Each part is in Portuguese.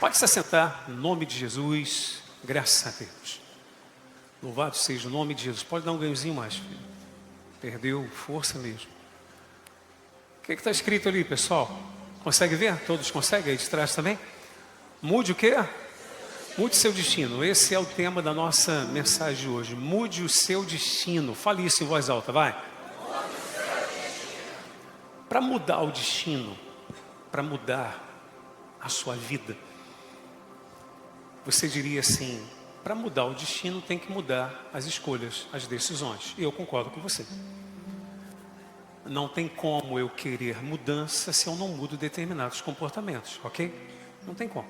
Pode se assentar, em nome de Jesus, graças a Deus. Louvado seja o nome de Jesus. Pode dar um ganhozinho mais, filho. Perdeu força mesmo. O que está escrito ali, pessoal? Consegue ver? Todos conseguem? Aí de trás também? Mude o quê? Mude seu destino. Esse é o tema da nossa mensagem de hoje. Mude o seu destino. Fale isso em voz alta, vai. Para mudar o destino, para mudar a sua vida, você diria assim: para mudar o destino tem que mudar as escolhas, as decisões. E eu concordo com você. Não tem como eu querer mudança se eu não mudo determinados comportamentos, ok? Não tem como.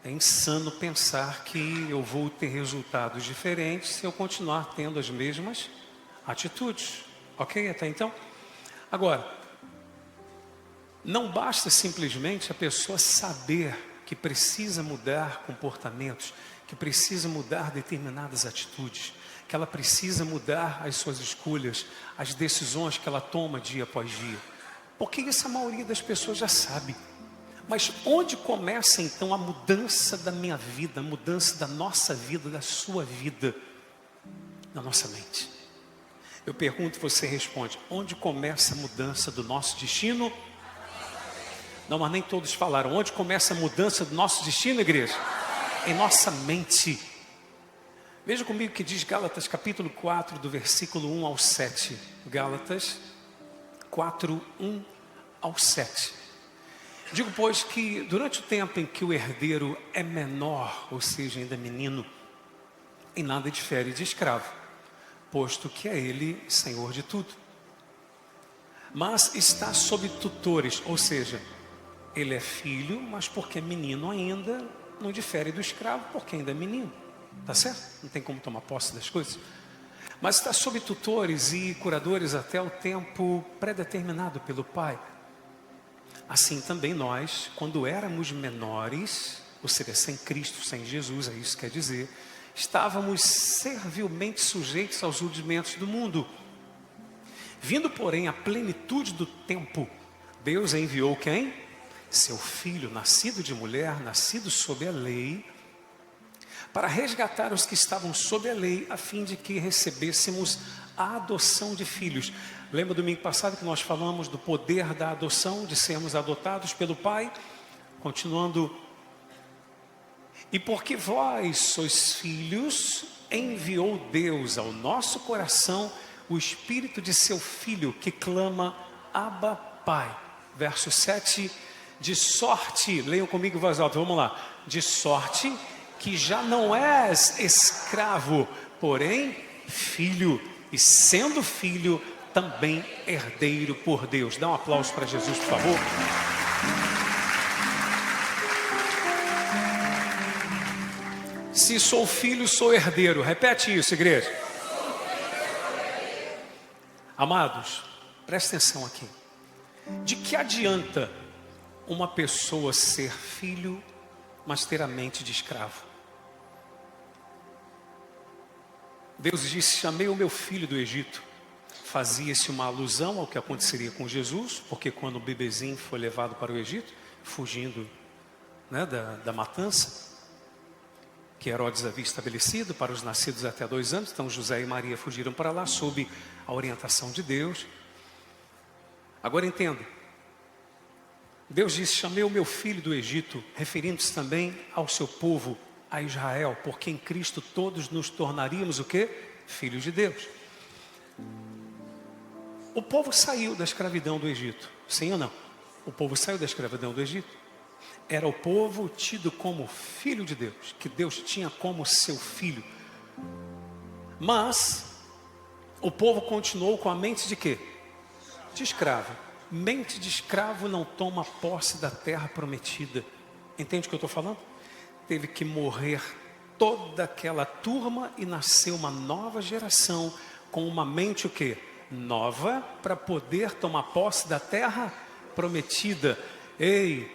É insano pensar que eu vou ter resultados diferentes se eu continuar tendo as mesmas atitudes, ok? Até então? Agora, não basta simplesmente a pessoa saber que precisa mudar comportamentos, que precisa mudar determinadas atitudes, que ela precisa mudar as suas escolhas, as decisões que ela toma dia após dia. Porque isso a maioria das pessoas já sabe. Mas onde começa então a mudança da minha vida, a mudança da nossa vida, da sua vida? Na nossa mente. Eu pergunto e você responde: onde começa a mudança do nosso destino? Não, mas nem todos falaram. Onde começa a mudança do nosso destino, igreja? Em nossa mente. Veja comigo o que diz Gálatas capítulo 4, do versículo 1 ao 7. Gálatas 4, 1 ao 7. Digo, pois, que durante o tempo em que o herdeiro é menor, ou seja, ainda menino, em nada difere de escravo, posto que é ele senhor de tudo. Mas está sob tutores, ou seja, ele é filho, mas porque é menino ainda, não difere do escravo, porque ainda é menino. Tá certo? Não tem como tomar posse das coisas. Mas está sob tutores e curadores até o tempo predeterminado pelo Pai. Assim também nós, quando éramos menores, ou seja, sem Cristo, sem Jesus, é isso que quer dizer, estávamos servilmente sujeitos aos rudimentos do mundo. Vindo, porém, à plenitude do tempo, Deus enviou quem? Seu Filho, nascido de mulher, nascido sob a lei, para resgatar os que estavam sob a lei, a fim de que recebêssemos a adoção de filhos. Lembra domingo passado que nós falamos do poder da adoção, de sermos adotados pelo Pai? Continuando. E porque vós sois filhos, enviou Deus ao nosso coração o Espírito de seu Filho, que clama: Abba, Pai. Verso 7, de sorte, leiam comigo em voz alta, vamos lá. De sorte que já não és escravo, porém filho, e sendo filho, também herdeiro por Deus. Dá um aplauso para Jesus, por favor. Se sou filho, sou herdeiro. Repete isso, igreja. Amados, presta atenção aqui. De que adianta uma pessoa ser filho, mas ter a mente de escravo? Deus disse: chamei o meu filho do Egito. Fazia-se uma alusão ao que aconteceria com Jesus, porque quando o bebezinho foi levado para o Egito, fugindo, né, da matança, que Herodes havia estabelecido para os nascidos até 2 anos, então José e Maria fugiram para lá, sob a orientação de Deus. Agora entenda, Deus disse: chamei o meu filho do Egito, referindo-se também ao seu povo, a Israel, porque em Cristo todos nos tornaríamos o quê? Filhos de Deus. O povo saiu da escravidão do Egito, sim ou não? O povo saiu da escravidão do Egito. Era o povo tido como filho de Deus, que Deus tinha como seu filho. Mas o povo continuou com a mente de quê? De escravo. Mente de escravo não toma posse da terra prometida. Entende o que eu estou falando? Teve que morrer toda aquela turma e nasceu uma nova geração com uma mente o quê? Nova, para poder tomar posse da terra prometida. Ei,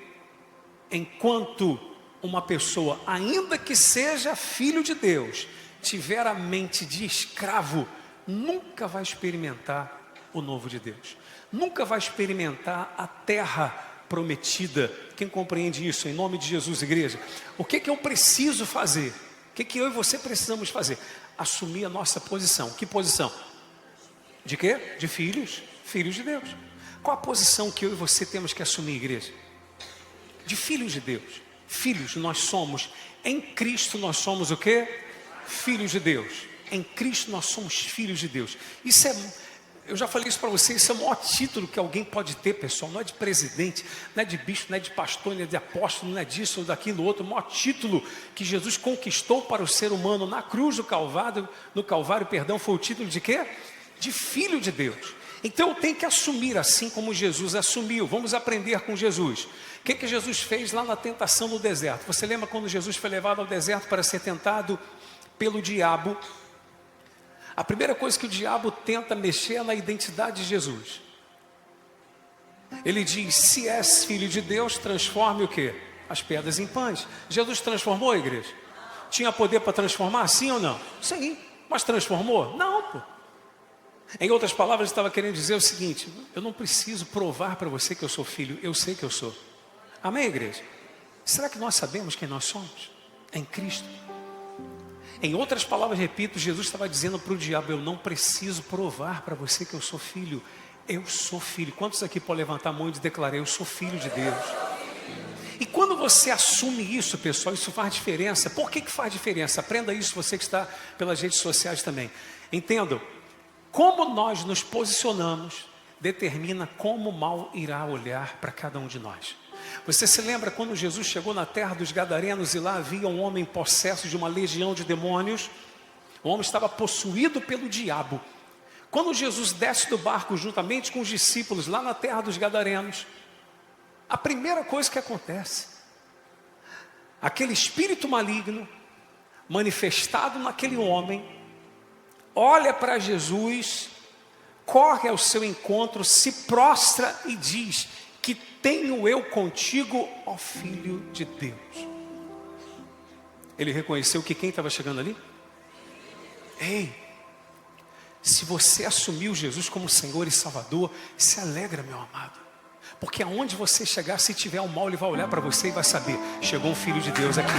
enquanto uma pessoa, ainda que seja filho de Deus, tiver a mente de escravo, nunca vai experimentar o novo de Deus. Nunca vai experimentar a terra prometida. Quem compreende isso? Em nome de Jesus, igreja. O que eu preciso fazer? O que eu e você precisamos fazer? Assumir a nossa posição. Que posição? De quê? De filhos. Filhos de Deus. Qual a posição que eu e você temos que assumir, igreja? De filhos de Deus. Filhos, nós somos. Em Cristo nós somos o quê? Filhos de Deus. Em Cristo nós somos filhos de Deus. Isso é, eu já falei isso para vocês, isso é o maior título que alguém pode ter, pessoal. Não é de presidente, não é de bispo, não é de pastor, não é de apóstolo, não é disso ou daquilo outro. O maior título que Jesus conquistou para o ser humano na cruz do Calvário, foi o título de quê? De filho de Deus. Então eu tenho que assumir assim como Jesus assumiu. Vamos aprender com Jesus. O que Jesus fez lá na tentação no deserto? Você lembra quando Jesus foi levado ao deserto para ser tentado pelo diabo? A primeira coisa que o diabo tenta mexer é na identidade de Jesus. Ele diz: se és filho de Deus, transforme o quê? As pedras em pães. Jesus transformou a igreja? Tinha poder para transformar, sim ou não? Sim, mas transformou? Não, pô. Em outras palavras, ele estava querendo dizer o seguinte: eu não preciso provar para você que eu sou filho, eu sei que eu sou. Amém, igreja? Será que nós sabemos quem nós somos? Em Cristo. Em outras palavras, repito, Jesus estava dizendo para o diabo: eu não preciso provar para você que eu sou filho, eu sou filho. Quantos aqui podem levantar a mão e declarar: eu sou filho de Deus? E quando você assume isso, pessoal, isso faz diferença. Por que faz diferença? Aprenda isso, você que está pelas redes sociais também. Entendam, como nós nos posicionamos determina como o mal irá olhar para cada um de nós. Você se lembra quando Jesus chegou na terra dos Gadarenos e lá havia um homem possesso de uma legião de demônios? O homem estava possuído pelo diabo. Quando Jesus desce do barco juntamente com os discípulos lá na terra dos Gadarenos, a primeira coisa que acontece, aquele espírito maligno manifestado naquele homem olha para Jesus, corre ao seu encontro, se prostra e diz: que tenho eu contigo, ó Filho de Deus. Ele reconheceu que quem estava chegando ali? Ei, se você assumiu Jesus como Senhor e Salvador, se alegra, meu amado. Porque aonde você chegar, se tiver um mal, ele vai olhar para você e vai saber: chegou um Filho de Deus aqui.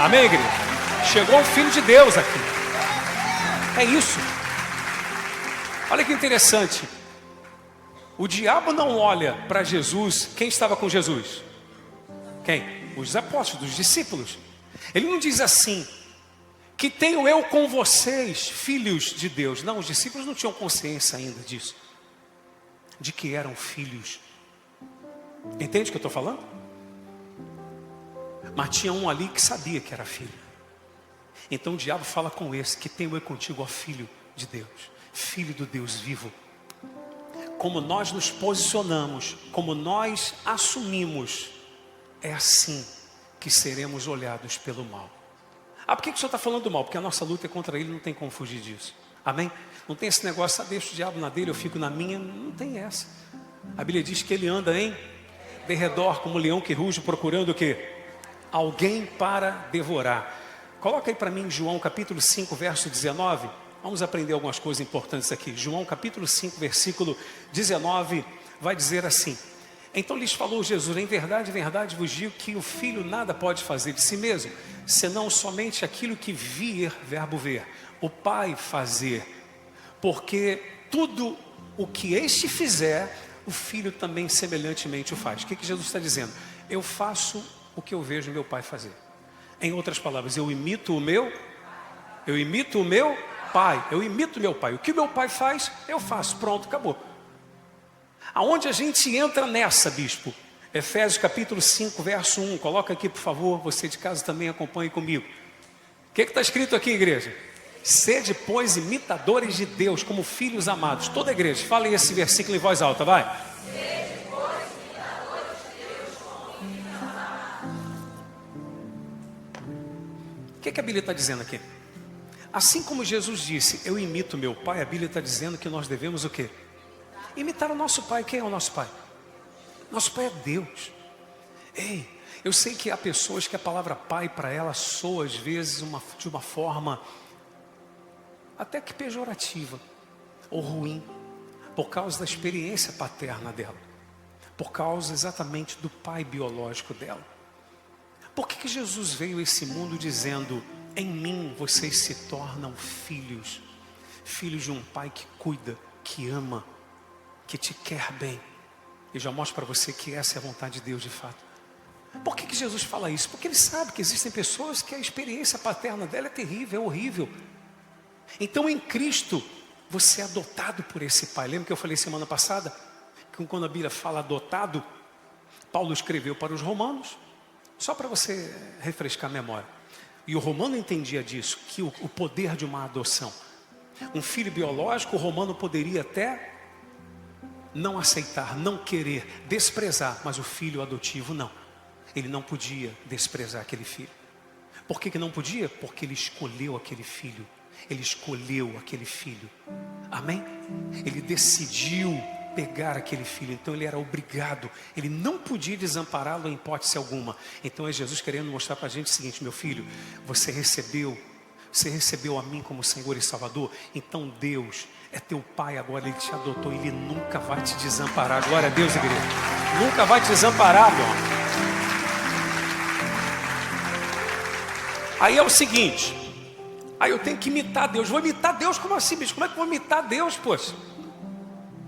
Amém, igreja? Chegou um Filho de Deus aqui. É isso. Olha que interessante. O diabo não olha para Jesus. Quem estava com Jesus? Quem? Os apóstolos, os discípulos. Ele não diz assim: que tenho eu com vocês, filhos de Deus. Não, os discípulos não tinham consciência ainda disso, de que eram filhos. Entende o que eu estou falando? Mas tinha um ali que sabia que era filho. Então o diabo fala com esse: que tenho eu contigo, ó Filho de Deus, Filho do Deus vivo. Como nós nos posicionamos, como nós assumimos, é assim que seremos olhados pelo mal. Por que o senhor está falando do mal? Porque a nossa luta é contra ele, não tem como fugir disso. Amém? Não tem esse negócio: deixa o diabo na dele, eu fico na minha. Não tem essa. A Bíblia diz que ele anda em derredor como leão que ruge, procurando o quê? Alguém para devorar. Coloca aí para mim João capítulo 5, verso 19. Vamos aprender algumas coisas importantes aqui. João capítulo 5, versículo 19, vai dizer assim: então lhes falou Jesus: em verdade vos digo que o Filho nada pode fazer de si mesmo, senão somente aquilo que vir, verbo ver, o Pai fazer. Porque tudo o que este fizer, o Filho também semelhantemente o faz. O que Jesus está dizendo? Eu faço o que eu vejo meu Pai fazer. Em outras palavras, eu imito o meu Pai, eu imito meu Pai. O que meu Pai faz, eu faço. Pronto, acabou. Aonde a gente entra nessa, bispo? Efésios capítulo 5, verso 1. Coloca aqui, por favor, você de casa também acompanhe comigo. O que está escrito aqui, igreja? Sede, pois, imitadores de Deus, como filhos amados. Toda a igreja, fala esse versículo em voz alta, vai. Sede, pois, imitadores de Deus, como filhos amados. O que a Bíblia está dizendo aqui? Assim como Jesus disse: eu imito meu Pai, a Bíblia está dizendo que nós devemos o quê? Imitar o nosso Pai. Quem é o nosso Pai? Nosso Pai é Deus. Ei, eu sei que há pessoas que a palavra Pai para elas soa às vezes de uma forma até que pejorativa ou ruim, por causa da experiência paterna dela. por causa exatamente do pai biológico dela. Por que Jesus veio a esse mundo dizendo: em mim vocês se tornam filhos, filhos de um pai que cuida, que ama, que te quer bem? Eu já mostro para você que essa é a vontade de Deus de fato. Por que Jesus fala isso? Porque Ele sabe que existem pessoas que a experiência paterna dela é terrível, é horrível. Então em Cristo você é adotado por esse pai. Lembra que eu falei semana passada que quando a Bíblia fala adotado, Paulo escreveu para os romanos, só para você refrescar a memória. E o romano entendia disso, que o poder de uma adoção. Um filho biológico, o romano poderia até não aceitar, não querer, desprezar, mas o filho adotivo não. Ele não podia desprezar aquele filho. Por que não podia? Porque ele escolheu aquele filho. Ele escolheu aquele filho. Amém? Ele decidiu pegar aquele filho. Então ele era obrigado. Ele não podia desampará-lo em hipótese alguma. Então é Jesus querendo mostrar para a gente o seguinte: meu filho, você recebeu a mim como Senhor e Salvador. Então Deus é teu pai agora. Ele te adotou. Ele nunca vai te desamparar. Glória a Deus, igreja. Nunca vai te desamparar, meu irmão. Aí é o seguinte: aí eu tenho que imitar Deus. Vou imitar Deus como assim, bicho? Como é que eu vou imitar Deus, poxa?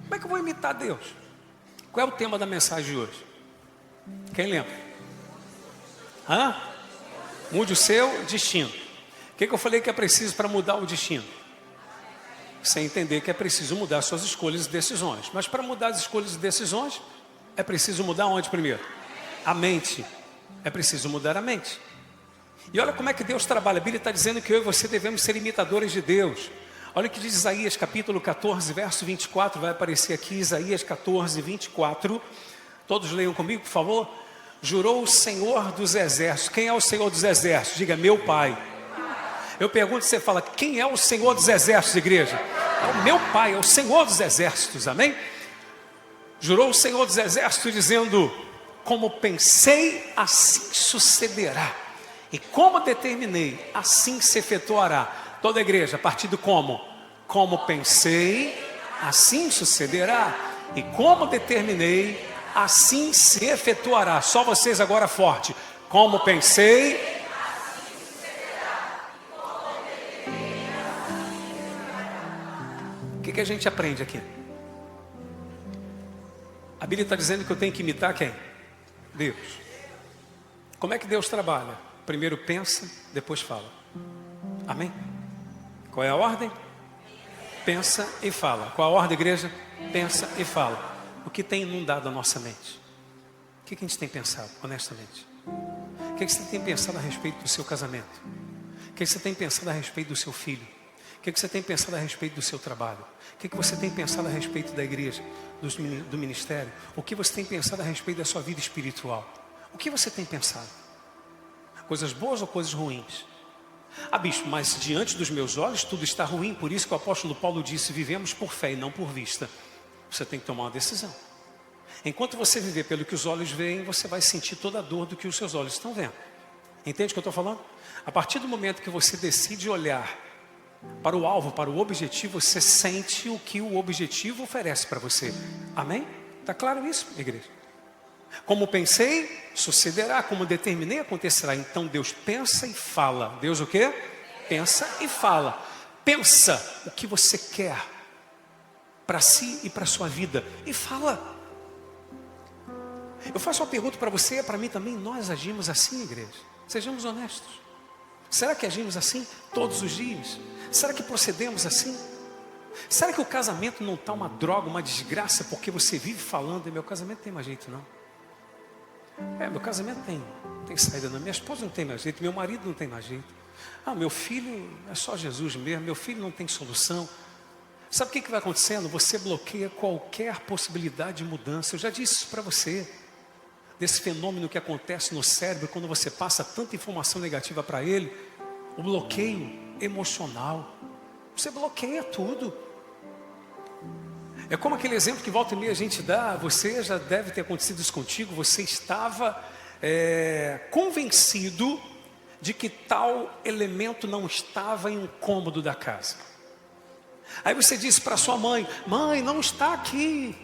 Como é que eu vou imitar Deus? Qual é o tema da mensagem de hoje? Quem lembra? Mude o seu destino. O que eu falei que é preciso para mudar o destino? Você entender que é preciso mudar suas escolhas e decisões. Mas para mudar as escolhas e decisões, é preciso mudar onde primeiro? A mente. É preciso mudar a mente. E olha como é que Deus trabalha. A Bíblia está dizendo que eu e você devemos ser imitadores de Deus. Olha o que diz Isaías capítulo 14, verso 24. Vai aparecer aqui Isaías 14, 24. Todos leiam comigo, por favor. Jurou o Senhor dos exércitos. Quem é o Senhor dos exércitos? Diga: meu pai. Eu pergunto, você fala: quem é o Senhor dos exércitos, igreja? É o meu pai, é o Senhor dos exércitos, amém? Jurou o Senhor dos exércitos dizendo: como pensei, assim sucederá. E como determinei, assim se efetuará. Toda a igreja, a partir do como? Como pensei, assim sucederá. E como determinei, assim se efetuará. Só vocês agora forte. Como pensei, assim sucederá. O que a gente aprende aqui? A Bíblia está dizendo que eu tenho que imitar quem? Deus. Como é que Deus trabalha? Primeiro pensa, depois fala. Amém? Qual é a ordem? Pensa e fala. Qual a ordem, igreja? Pensa e fala. O que tem inundado a nossa mente? O que a gente tem pensado, honestamente? O que você tem pensado a respeito do seu casamento? O que você tem pensado a respeito do seu filho? O que você tem pensado a respeito do seu trabalho? O que você tem pensado a respeito da igreja, do ministério? O que você tem pensado a respeito da sua vida espiritual? O que você tem pensado? Coisas boas ou coisas ruins? Bicho, mas diante dos meus olhos tudo está ruim. Por isso que o apóstolo Paulo disse: vivemos por fé e não por vista. Você tem que tomar uma decisão. Enquanto você viver pelo que os olhos veem, você vai sentir toda a dor do que os seus olhos estão vendo. Entende o que eu estou falando? A partir do momento que você decide olhar para o alvo, para o objetivo, você sente o que o objetivo oferece para você. Amém? Está claro isso, igreja? Como pensei, sucederá. Como determinei, acontecerá. Então Deus pensa e fala. Deus o quê? Pensa e fala. Pensa o que você quer para si e para a sua vida e fala. Eu faço uma pergunta para você, para mim também. Nós agimos assim, igreja? Sejamos honestos. Será que agimos assim todos os dias? Será que procedemos assim? Será que o casamento não está uma droga, uma desgraça, porque você vive falando: meu casamento não tem mais jeito não? Meu casamento tem saída não. Minha esposa não tem mais jeito, meu marido não tem mais jeito. Meu filho é só Jesus mesmo, meu filho não tem solução. Sabe o que vai acontecendo? Você bloqueia qualquer possibilidade de mudança. Eu já disse isso para você, desse fenômeno que acontece no cérebro quando você passa tanta informação negativa para ele, o bloqueio emocional. Você bloqueia tudo. É como aquele exemplo que volta e meia a gente dá. Você já deve ter acontecido isso contigo. Você estava convencido de que tal elemento não estava em um cômodo da casa. Aí você disse para sua mãe: mãe, não está aqui.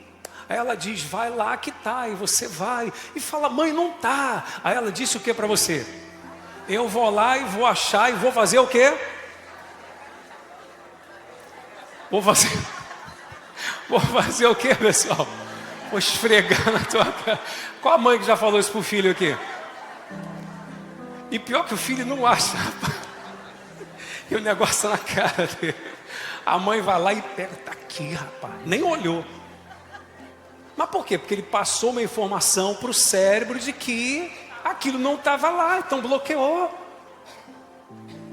Aí ela diz, vai lá que tá, e você vai. E fala, mãe, não tá. Aí ela disse o que para você? Eu vou lá e vou achar e vou fazer o quê? Vou fazer o quê, pessoal? Vou esfregar na tua cara. Qual a mãe que já falou isso pro filho aqui? E pior que o filho não acha, rapaz. E o negócio na cara dele. A mãe vai lá e pega, tá aqui, rapaz. Nem olhou. Mas por quê? Porque ele passou uma informação para o cérebro de que aquilo não estava lá, então bloqueou.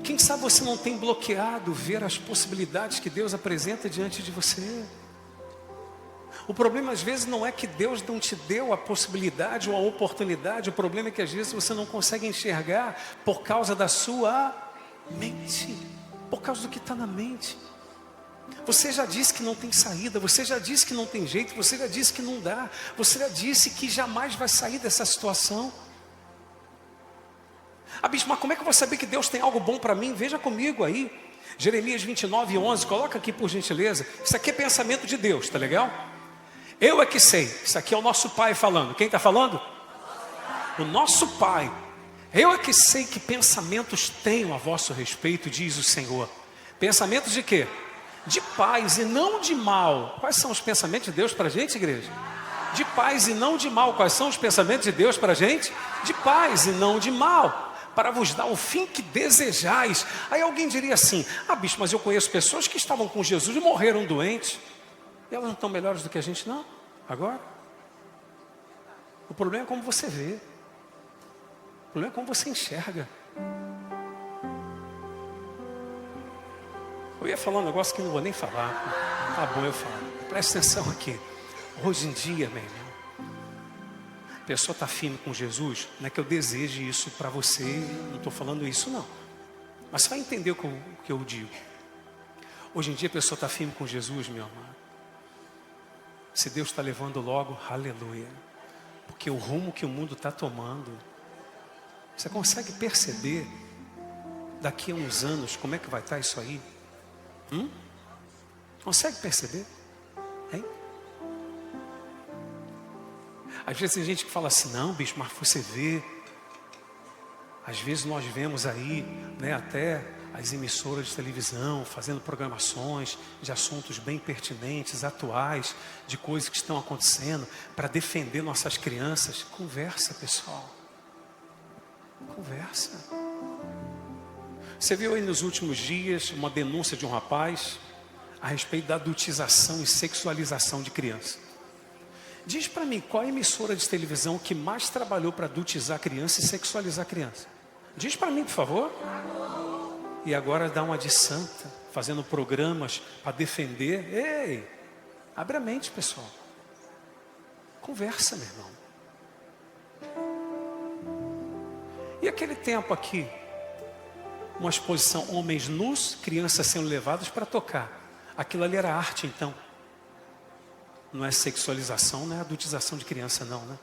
Quem sabe você não tem bloqueado ver as possibilidades que Deus apresenta diante de você? O problema às vezes não é que Deus não te deu a possibilidade ou a oportunidade, o problema é que às vezes você não consegue enxergar por causa da sua mente, por causa do que está na mente. Você já disse que não tem saída, você já disse que não tem jeito, você já disse que não dá, você já disse que jamais vai sair dessa situação. Ah, bicho, mas como é que eu vou saber que Deus tem algo bom para mim? Veja comigo aí, Jeremias 29:11, coloca aqui por gentileza. Isso aqui é pensamento de Deus, tá legal? Eu é que sei, isso aqui é o nosso Pai falando. Quem está falando? O nosso Pai. Eu é que sei que pensamentos tenho a vosso respeito, diz o Senhor. Pensamentos de quê? De paz e não de mal. Quais são os pensamentos de Deus para a gente, igreja? De paz e não de mal. Quais são os pensamentos de Deus para a gente? De paz e não de mal, para vos dar o fim que desejais. Aí alguém diria assim, ah bicho, mas eu conheço pessoas que estavam com Jesus e morreram doentes. E elas não estão melhores do que a gente não? Agora? O problema é como você vê. O problema é como você enxerga. Eu ia falar um negócio que não vou nem falar. Tá bom, eu falo. Presta atenção aqui. Hoje em dia, meu irmão, a pessoa está firme com Jesus. Não é que eu deseje isso para você. Não estou falando isso não. Mas você vai entender o que eu digo. Hoje em dia a pessoa está firme com Jesus, meu irmão. Se Deus está levando logo, aleluia. Porque o rumo que o mundo está tomando, você consegue perceber daqui a uns anos como é que vai estar isso aí? Consegue perceber? Hein? Às vezes tem gente que fala assim, não bicho, mas você vê. Às vezes nós vemos aí, né, até as emissoras de televisão fazendo programações de assuntos bem pertinentes, atuais, de coisas que estão acontecendo para defender nossas crianças. Conversa, pessoal. Conversa. Você viu aí nos últimos dias uma denúncia de um rapaz a respeito da adultização e sexualização de criança. Diz para mim, qual a emissora de televisão que mais trabalhou para adultizar criança e sexualizar criança? Diz para mim, por favor. E agora dá uma de santa, fazendo programas para defender. Ei, abre a mente, pessoal. Conversa, meu irmão. E aquele tempo aqui, uma exposição, homens nus, crianças sendo levadas para tocar. Aquilo ali era arte, então. Não é sexualização, não é adultização de criança, não, né?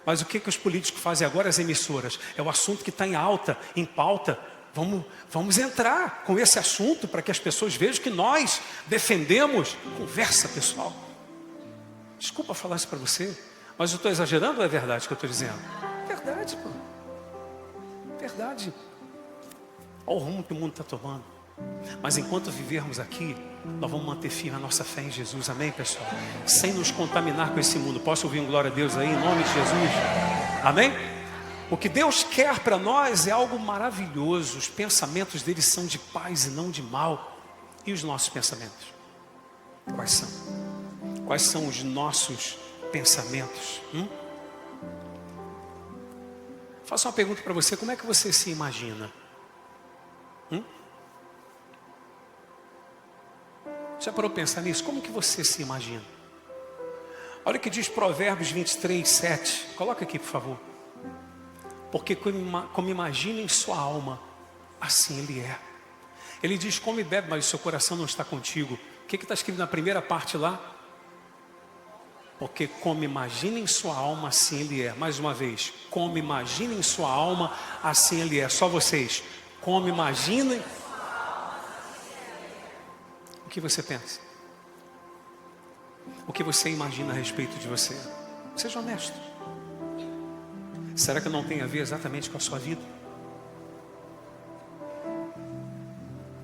Mas o que os políticos fazem agora, as emissoras? É o assunto que está em alta, em pauta. Vamos entrar com esse assunto para que as pessoas vejam que nós defendemos. Conversa, pessoal. Desculpa falar isso para você, mas eu estou exagerando ou é verdade o que eu estou dizendo? Verdade, pô. Verdade. Olha o rumo que o mundo está tomando. Mas enquanto vivermos aqui, nós vamos manter firme a nossa fé em Jesus, amém, pessoal? Sem nos contaminar com esse mundo. Posso ouvir um glória a Deus aí, em nome de Jesus? Amém? O que Deus quer para nós é algo maravilhoso. Os pensamentos dele são de paz e não de mal. E os nossos pensamentos? Quais são? Quais são os nossos pensamentos? Faço uma pergunta para você, como é que você se imagina? Já parou para pensar nisso? Como que você se imagina? Olha o que diz Provérbios 23:7. Coloca aqui, por favor. Porque como imagina em sua alma, assim ele é. Ele diz, come e bebe, mas o seu coração não está contigo. O que está escrito na primeira parte lá? Porque como imagina em sua alma, assim ele é. Mais uma vez, como imagina em sua alma, assim ele é. Só vocês. Como imagina. O que você pensa? O que você imagina a respeito de você? Seja honesto. Será que não tem a ver exatamente com a sua vida?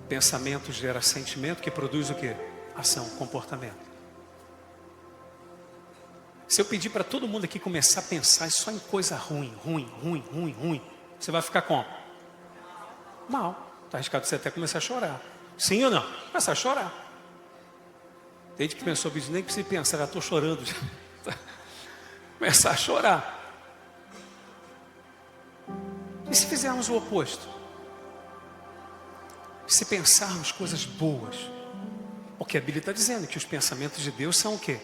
Pensamento gera sentimento, que produz o quê? Ação, comportamento. Se eu pedir para todo mundo aqui começar a pensar só em coisa ruim, você vai ficar como? Mal. Está arriscado você até começar a chorar. Sim ou não? Começar a chorar. Tem gente que pensou, nem precisa pensar, já estou chorando. Começar a chorar. E se fizermos o oposto? Se pensarmos coisas boas, porque a Bíblia está dizendo que os pensamentos de Deus são o quê?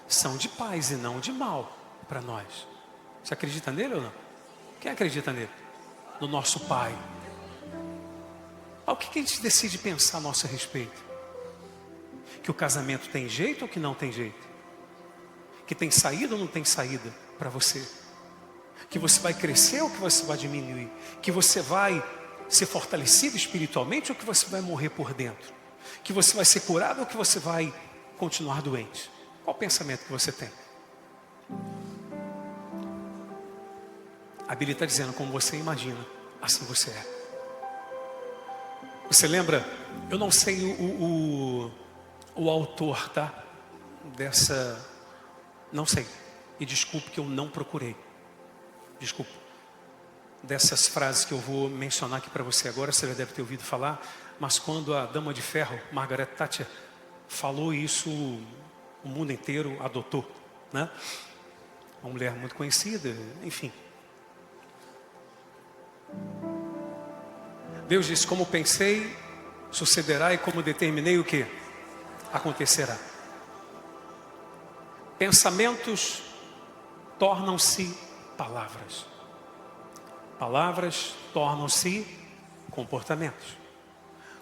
São de paz e não de mal para nós. Você acredita nele ou não? Quem acredita nele? No nosso Pai. O que a gente decide pensar a nosso respeito? Que o casamento tem jeito ou que não tem jeito? Que tem saída ou não tem saída para você? Que você vai crescer ou que você vai diminuir? Que você vai ser fortalecido espiritualmente ou que você vai morrer por dentro? Que você vai ser curado ou que você vai continuar doente? Qual o pensamento que você tem? A Bíblia está dizendo, como você imagina, assim você é. Você lembra? Eu não sei o autor, tá? Dessa... Não sei. E desculpe que eu não procurei. Desculpe. Dessas frases que eu vou mencionar aqui para você agora, você já deve ter ouvido falar. Mas quando a Dama de Ferro, Margaret Thatcher, falou isso, o mundo inteiro adotou, né? Uma mulher muito conhecida, enfim. Deus disse, como pensei, sucederá, e como determinei, o que? Acontecerá. Pensamentos tornam-se palavras. Palavras tornam-se comportamentos.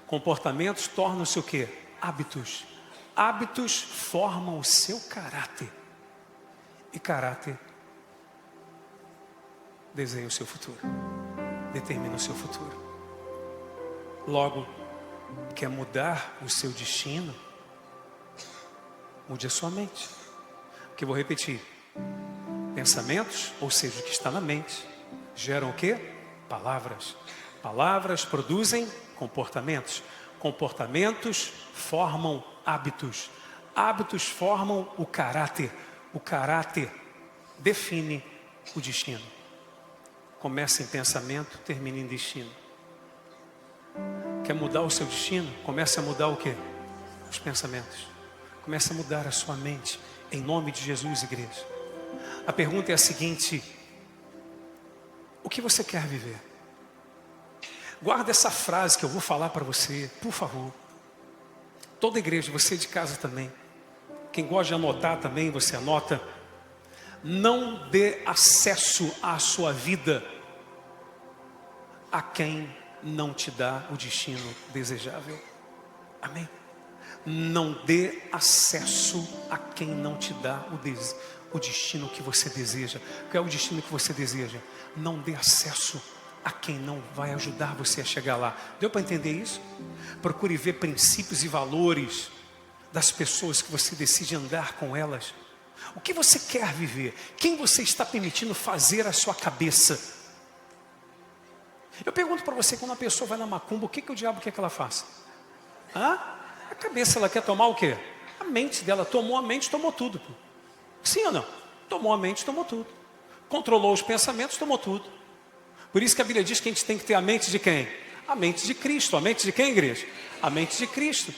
Comportamentos tornam-se o que? Hábitos. Hábitos formam o seu caráter. E caráter desenha o seu futuro. Determina o seu futuro. Logo, quer mudar o seu destino? Mude a sua mente. Porque eu vou repetir. Pensamentos, ou seja, o que está na mente, geram o quê? Palavras. Palavras produzem comportamentos. Comportamentos formam hábitos. Hábitos formam o caráter. O caráter define o destino. Começa em pensamento, termina em destino. Quer mudar o seu destino? Comece a mudar o quê? Os pensamentos. Comece a mudar a sua mente. Em nome de Jesus, igreja. A pergunta é a seguinte: o que você quer viver? Guarda essa frase que eu vou falar para você, por favor. Toda igreja, você de casa também. Quem gosta de anotar também, você anota. Não dê acesso à sua vida a quem não te dá o destino desejável. Amém? Não dê acesso a quem não te dá o destino que você deseja. Qual é o destino que você deseja? Não dê acesso a quem não vai ajudar você a chegar lá. Deu para entender isso? Procure ver princípios e valores das pessoas que você decide andar com elas. O que você quer viver? Quem você está permitindo fazer a sua cabeça? Eu pergunto para você, quando uma pessoa vai na macumba, o que o diabo quer que ela faça? A cabeça, ela quer tomar o quê? A mente dela. Tomou a mente, tomou tudo. Sim ou não? Tomou a mente, tomou tudo. Controlou os pensamentos, tomou tudo. Por isso que a Bíblia diz que a gente tem que ter a mente de quem? A mente de Cristo. A mente de quem, igreja? A mente de Cristo.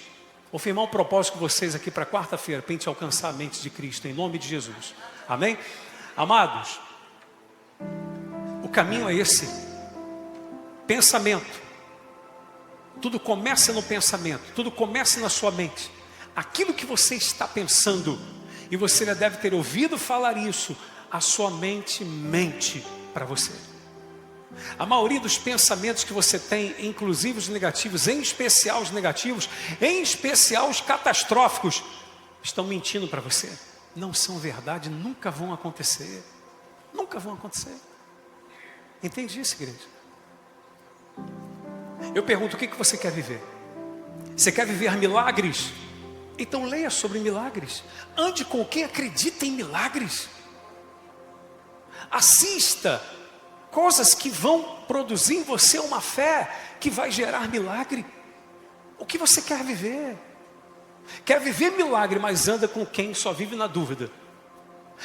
Vou firmar um propósito com vocês aqui para quarta-feira, para a gente alcançar a mente de Cristo, em nome de Jesus. Amém? Amados, o caminho é esse. Pensamento. Tudo começa no pensamento, tudo começa na sua mente. Aquilo que você está pensando, e você já deve ter ouvido falar isso, a sua mente mente para você. A maioria dos pensamentos que você tem, inclusive os negativos, em especial os negativos, em especial os catastróficos, estão mentindo para você. Não são verdade, nunca vão acontecer. Nunca vão acontecer. Entende isso, igreja? Eu pergunto, o que você quer viver? Você quer viver milagres? Então leia sobre milagres. Ande com quem acredita em milagres. Assista coisas que vão produzir em você uma fé que vai gerar milagre. O que você quer viver? Quer viver milagre, mas anda com quem só vive na dúvida.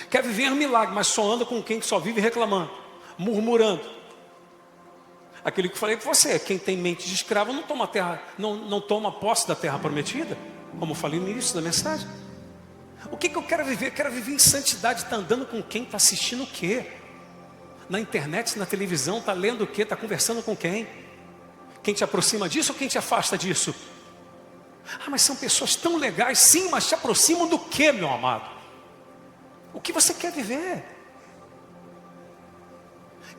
Quer viver milagre, mas só anda com quem só vive reclamando, murmurando. Aquele que eu falei com você, quem tem mente de escravo não toma terra, não toma posse da terra prometida, como eu falei no início da mensagem. O que eu quero viver? Eu quero viver em santidade. Está andando com quem? Está assistindo o quê? Na internet, na televisão, está lendo o quê? Está conversando com quem? Quem te aproxima disso ou quem te afasta disso? Ah, mas são pessoas tão legais. Sim, mas te aproximam do quê, meu amado? O que você quer viver?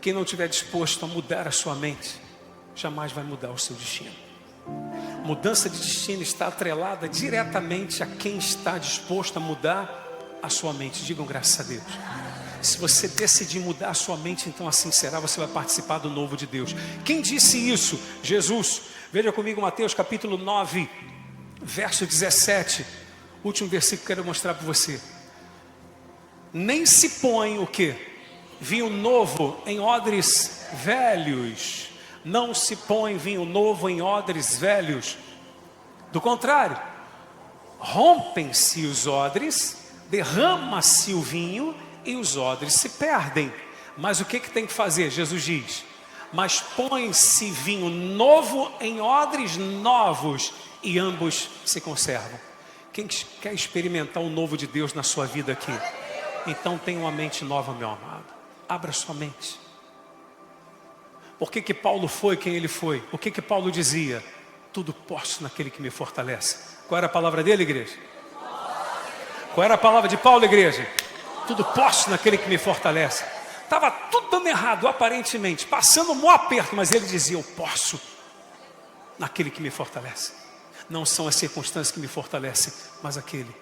Quem não estiver disposto a mudar a sua mente, jamais vai mudar o seu destino. Mudança de destino está atrelada diretamente a quem está disposto a mudar a sua mente. Digam graças a Deus. Se você decidir mudar a sua mente, então assim será, você vai participar do novo de Deus. Quem disse isso? Jesus. Veja comigo Mateus capítulo 9, verso 17. Último versículo que eu quero mostrar para você. Nem se põe o quê? Vinho novo em odres velhos. Não se põe vinho novo em odres velhos. Do contrário, rompem-se os odres, derrama-se o vinho e os odres se perdem. Mas o que tem que fazer? Jesus diz: mas põe-se vinho novo em odres novos e ambos se conservam. Quem quer experimentar o novo de Deus na sua vida aqui? Então tenha uma mente nova, meu amado. Abra sua mente. Por que Paulo foi quem ele foi? O que Paulo dizia? Tudo posso naquele que me fortalece. Qual era a palavra dele, igreja? Qual era a palavra de Paulo, igreja? Tudo posso naquele que me fortalece. Estava tudo dando errado, aparentemente, passando um maior aperto, mas ele dizia: eu posso naquele que me fortalece. Não são as circunstâncias que me fortalecem, mas aquele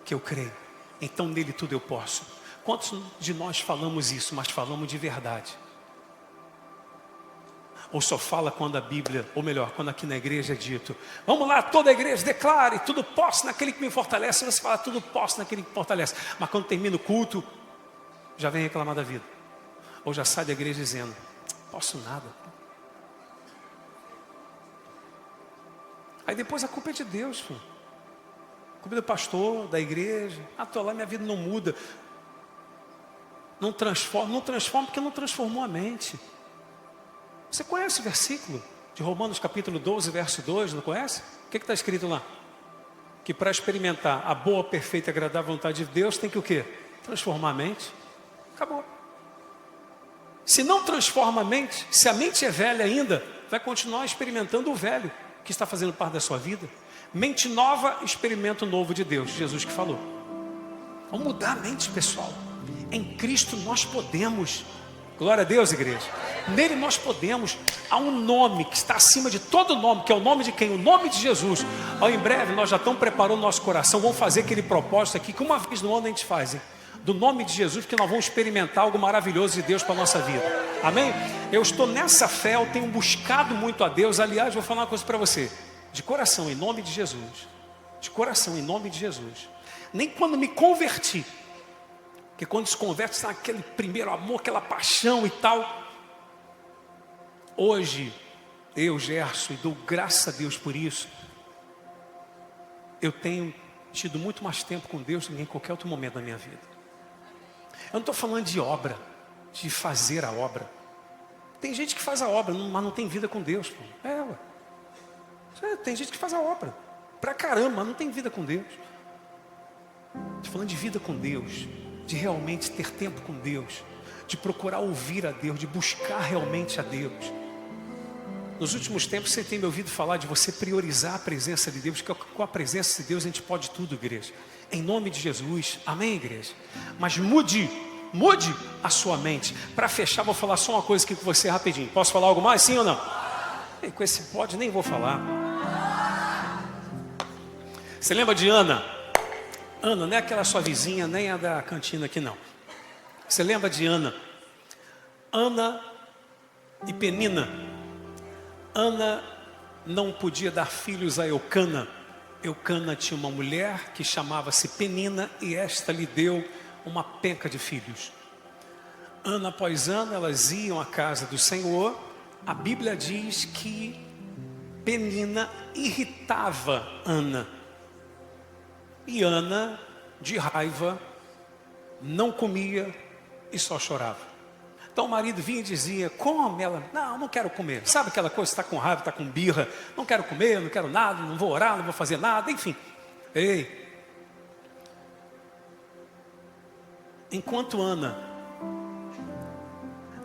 que eu creio. Então nele tudo eu posso. Quantos de nós falamos isso, mas falamos de verdade? Ou só fala quando a Bíblia, ou melhor, quando aqui na igreja é dito: vamos lá, toda a igreja declare, tudo posso naquele que me fortalece. Você fala, tudo posso naquele que me fortalece. Mas quando termina o culto, já vem reclamar da vida. Ou já sai da igreja dizendo: posso nada. Aí depois a culpa é de Deus, filho. A culpa é do pastor, da igreja. Ah, estou lá, minha vida não muda. Não transforma porque não transformou a mente. Você conhece o versículo de Romanos capítulo 12, verso 2, não conhece? O que está escrito lá? Que para experimentar a boa, perfeita e agradável vontade de Deus, tem que o quê? Transformar a mente. Acabou. Se não transforma a mente, se a mente é velha ainda, vai continuar experimentando o velho que está fazendo parte da sua vida. Mente nova, experimento novo de Deus. Jesus que falou. Vamos mudar a mente, pessoal. Em Cristo nós podemos. Glória a Deus, igreja. Nele nós podemos. Há um nome que está acima de todo nome, que é o nome de quem? O nome de Jesus. Em breve nós já estamos preparando o nosso coração. Vamos fazer aquele propósito aqui que uma vez no ano a gente faz, hein? Do nome de Jesus, porque nós vamos experimentar algo maravilhoso de Deus para a nossa vida. Amém? Eu estou nessa fé, eu tenho buscado muito a Deus. Aliás, vou falar uma coisa para você. De coração, em nome de Jesus. De coração, em nome de Jesus. Nem quando me converti, porque quando se converte, está aquele primeiro amor, aquela paixão e tal. Hoje, eu, Gerson, e dou graças a Deus por isso, eu tenho tido muito mais tempo com Deus do que em qualquer outro momento da minha vida. Eu não estou falando de obra, de fazer a obra. Tem gente que faz a obra, mas não tem vida com Deus. Pô. Tem gente que faz a obra pra caramba, mas não tem vida com Deus. Estou falando de vida com Deus, de realmente ter tempo com Deus, de procurar ouvir a Deus, de buscar realmente a Deus. Nos últimos tempos você tem me ouvido falar de você priorizar a presença de Deus, porque com a presença de Deus a gente pode tudo, igreja. Em nome de Jesus, amém, igreja? Mas mude a sua mente. Para fechar, vou falar só uma coisa aqui com você rapidinho. Posso falar algo mais, sim ou não? E com esse pode, nem vou falar. Você lembra de Ana? Ana, não é aquela sua vizinha, nem a da cantina aqui não. Você lembra de Ana? Ana e Penina. Ana não podia dar filhos a Eucana, Eucana tinha uma mulher que chamava-se Penina e esta lhe deu uma penca de filhos. Ano após ano elas iam à casa do Senhor. A Bíblia diz que Penina irritava Ana. E Ana, de raiva, não comia e só chorava. Então o marido vinha e dizia: come. Ela: não quero comer. Sabe aquela coisa, está com raiva, está com birra, não quero comer, não quero nada, não vou orar, não vou fazer nada, enfim. Ei, enquanto Ana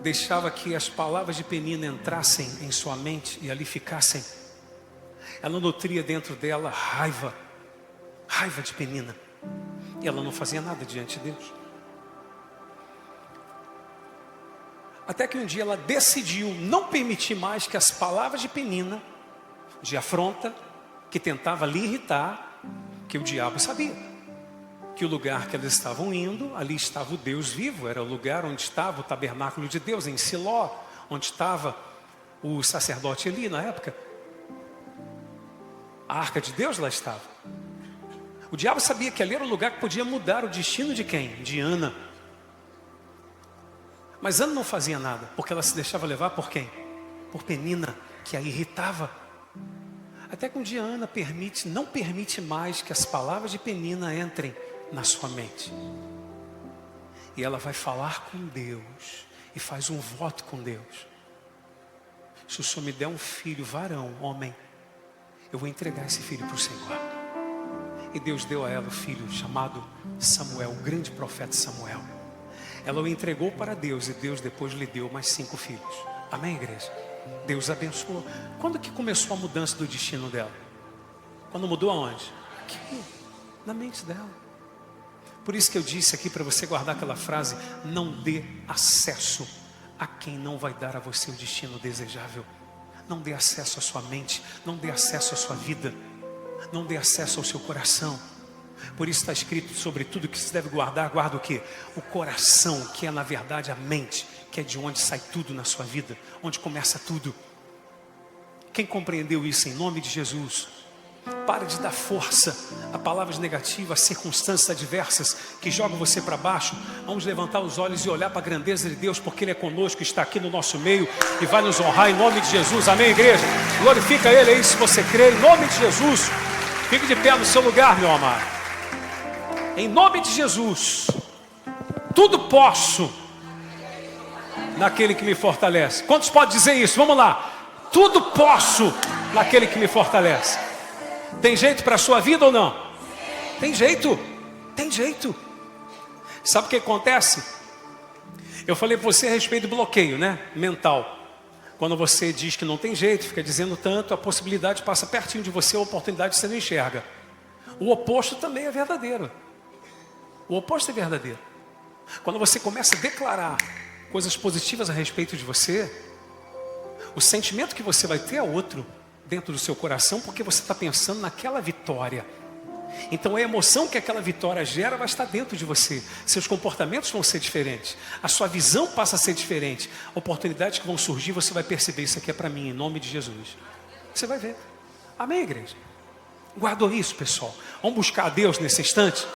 deixava que as palavras de Penina entrassem em sua mente e ali ficassem, ela nutria dentro dela raiva de Penina, e ela não fazia nada diante de Deus. Até que um dia ela decidiu não permitir mais que as palavras de Penina, de afronta, que tentava lhe irritar, que o diabo sabia que o lugar que elas estavam indo, ali estava o Deus vivo, era o lugar onde estava o tabernáculo de Deus, em Siló, onde estava o sacerdote Eli na época. A arca de Deus lá estava. O diabo sabia que ali era o lugar que podia mudar o destino de quem? De Ana. Mas Ana não fazia nada, porque ela se deixava levar por quem? Por Penina, que a irritava. Até que um dia Ana não permite mais que as palavras de Penina entrem na sua mente. E ela vai falar com Deus e faz um voto com Deus: se o Senhor me der um filho varão, homem, eu vou entregar esse filho para o Senhor. E Deus deu a ela o filho chamado Samuel, o grande profeta Samuel. Ela o entregou para Deus e Deus depois lhe deu mais 5 filhos. Amém, igreja? Deus abençoou. Quando que começou a mudança do destino dela? Quando mudou aonde? Aqui, na mente dela. Por isso que eu disse aqui para você guardar aquela frase: não dê acesso a quem não vai dar a você o destino desejável. Não dê acesso à sua mente, não dê acesso à sua vida, não dê acesso ao seu coração. Por isso está escrito: sobre tudo que se deve guardar, guarda o quê? O coração, que é na verdade a mente, que é de onde sai tudo na sua vida, onde começa tudo. Quem compreendeu isso em nome de Jesus? Pare de dar força a palavras negativas, a circunstâncias adversas que jogam você para baixo. Vamos levantar os olhos e olhar para a grandeza de Deus, porque Ele é conosco, está aqui no nosso meio e vai nos honrar em nome de Jesus. Amém, igreja? Glorifica Ele aí se você crê, em nome de Jesus. Fique de pé no seu lugar, meu amado. Em nome de Jesus, tudo posso naquele que me fortalece. Quantos podem dizer isso? Vamos lá. Tudo posso naquele que me fortalece. Tem jeito para a sua vida ou não? Tem jeito. Tem jeito. Sabe o que acontece? Eu falei para você a respeito do bloqueio, né? Mental. Quando você diz que não tem jeito, fica dizendo tanto, a possibilidade passa pertinho de você, a oportunidade você não enxerga. O oposto também é verdadeiro. O oposto é verdadeiro. Quando você começa a declarar coisas positivas a respeito de você, o sentimento que você vai ter é outro dentro do seu coração, porque você está pensando naquela vitória. Então a emoção que aquela vitória gera vai estar dentro de você. Seus comportamentos vão ser diferentes. A sua visão passa a ser diferente. Oportunidades que vão surgir, você vai perceber: isso aqui é para mim, em nome de Jesus. Você vai ver. Amém, igreja? Guardou isso, pessoal? Vamos buscar a Deus nesse instante?